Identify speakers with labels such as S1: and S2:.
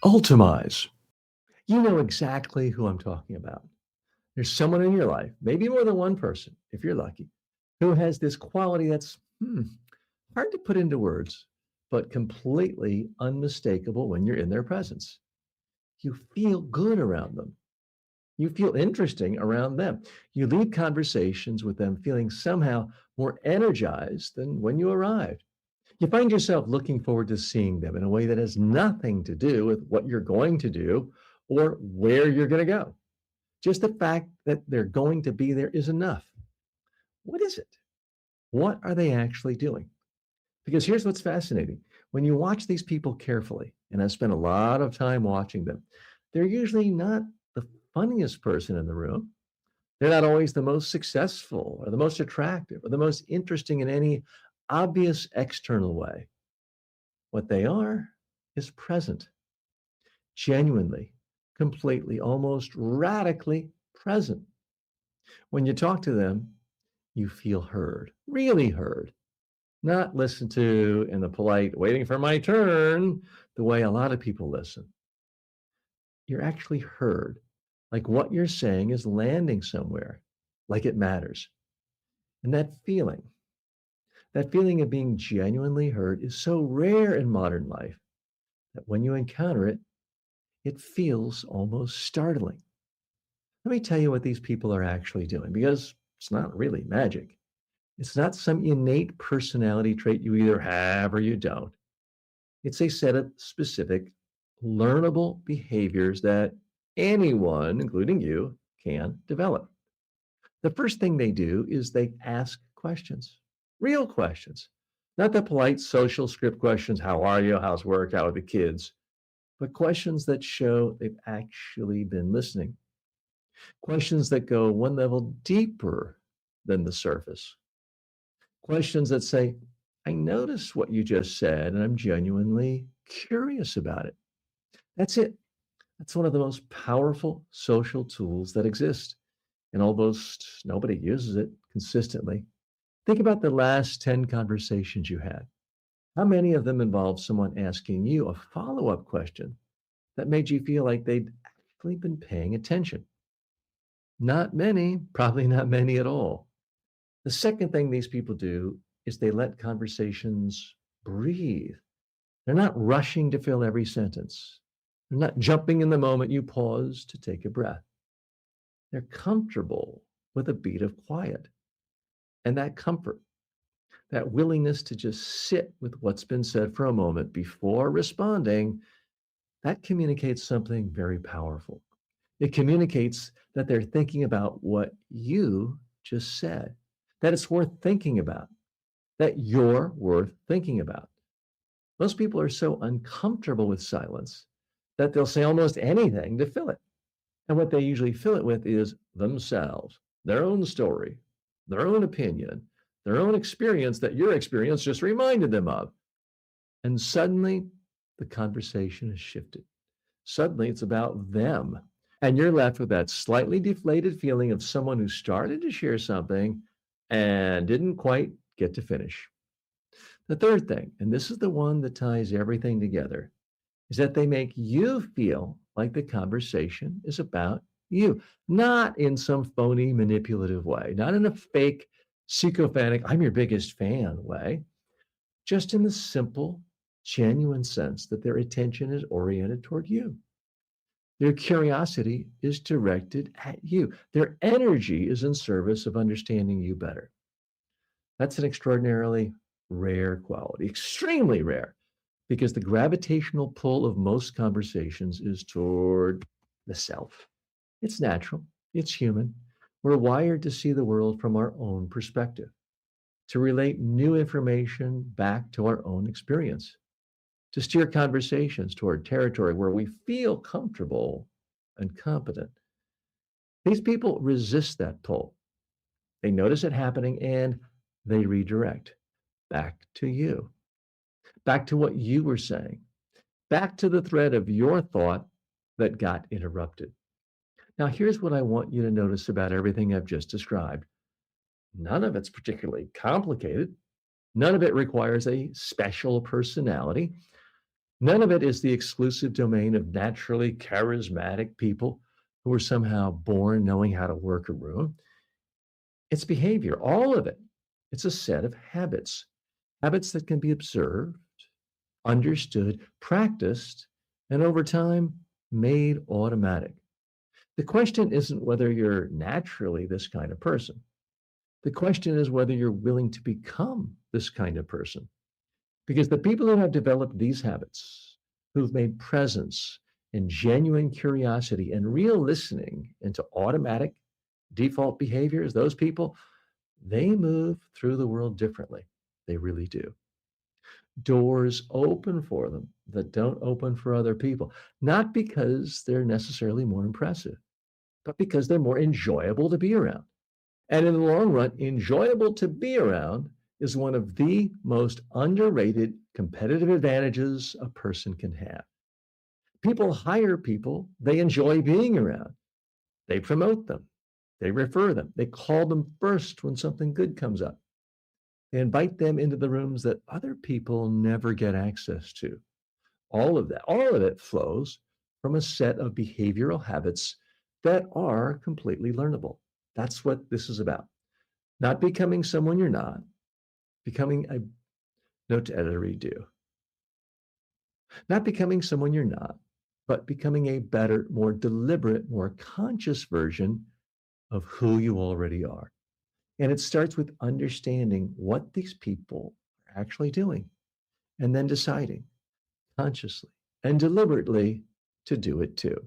S1: Ultamize. You know exactly who I'm talking about. There's someone in your life, maybe more than one person, if you're lucky, who has this quality that's hard to put into words, but completely unmistakable when you're in their presence. You feel good around them. You feel interesting around them. You leave conversations with them feeling somehow more energized than when you arrived. You find yourself looking forward to seeing them in a way that has nothing to do with what you're going to do or where you're going to go. Just the fact that they're going to be there is enough. What is it? What are they actually doing? Because here's what's fascinating. When you watch these people carefully, and I've spent a lot of time watching them, they're usually not the funniest person in the room. They're not always the most successful or the most attractive or the most interesting in any obvious external way. What they are is present, genuinely, completely, almost radically present. When you talk to them, you feel heard, really heard, not listened to in the polite, waiting for my turn, the way a lot of people listen. You're actually heard, like what you're saying is landing somewhere, like it matters. And that feeling of being genuinely heard is so rare in modern life that when you encounter it, it feels almost startling. Let me tell you what these people are actually doing because it's not really magic. It's not some innate personality trait you either have or you don't. It's a set of specific, learnable behaviors that anyone, including you, can develop. The first thing they do is they ask questions, real questions, not the polite social script questions, how are you, how's work, how are the kids, but questions that show they've actually been listening, questions that go one level deeper than the surface, questions that say, I noticed what you just said, and I'm genuinely curious about it. That's it. That's one of the most powerful social tools that exist, and almost nobody uses it consistently. Think about the last 10 conversations you had. How many of them involved someone asking you a follow up question that made you feel like they'd actually been paying attention? Not many, probably not many at all. The second thing these people do is they let conversations breathe. They're not rushing to fill every sentence. They're not jumping in the moment you pause to take a breath. They're comfortable with a beat of quiet. And that comfort, that willingness to just sit with what's been said for a moment before responding, that communicates something very powerful. It communicates that they're thinking about what you just said, that it's worth thinking about, that you're worth thinking about. Most people are so uncomfortable with silence that they'll say almost anything to fill it. And what they usually fill it with is themselves, their own story, their own opinion, their own experience that your experience just reminded them of. And suddenly the conversation is shifted. Suddenly it's about them. And you're left with that slightly deflated feeling of someone who started to share something and didn't quite get to finish. The third thing, and this is the one that ties everything together, is that they make you feel like the conversation is about you, not in some phony, manipulative way, not in a fake, sycophantic, I'm your biggest fan way, just in the simple, genuine sense that their attention is oriented toward you. Their curiosity is directed at you. Their energy is in service of understanding you better. That's an extraordinarily rare quality, extremely rare, because the gravitational pull of most conversations is toward the self. It's natural, it's human. We're wired to see the world from our own perspective, to relate new information back to our own experience, to steer conversations toward territory where we feel comfortable and competent. These people resist that pull. They notice it happening and they redirect back to you, back to what you were saying, back to the thread of your thought that got interrupted. Now, here's what I want you to notice about everything I've just described. None of it's particularly complicated. None of it requires a special personality. None of it is the exclusive domain of naturally charismatic people who are somehow born knowing how to work a room. It's behavior, all of it. It's a set of habits, habits that can be observed, understood, practiced, and over time made automatic. The question isn't whether you're naturally this kind of person. The question is whether you're willing to become this kind of person. Because the people who have developed these habits, who've made presence and genuine curiosity and real listening into automatic default behaviors, those people, they move through the world differently. They really do. Doors open for them that don't open for other people, not because they're necessarily more impressive, but because they're more enjoyable to be around. And in the long run, enjoyable to be around is one of the most underrated competitive advantages a person can have. People hire people they enjoy being around. They promote them, they refer them, they call them first when something good comes up. They invite them into the rooms that other people never get access to. All of it flows from a set of behavioral habits that are completely learnable. That's what this is about. Not becoming someone you're not, becoming a note to editor redo. Not becoming someone you're not, but becoming a better, more deliberate, more conscious version of who you already are. And it starts with understanding what these people are actually doing and then deciding consciously and deliberately to do it too.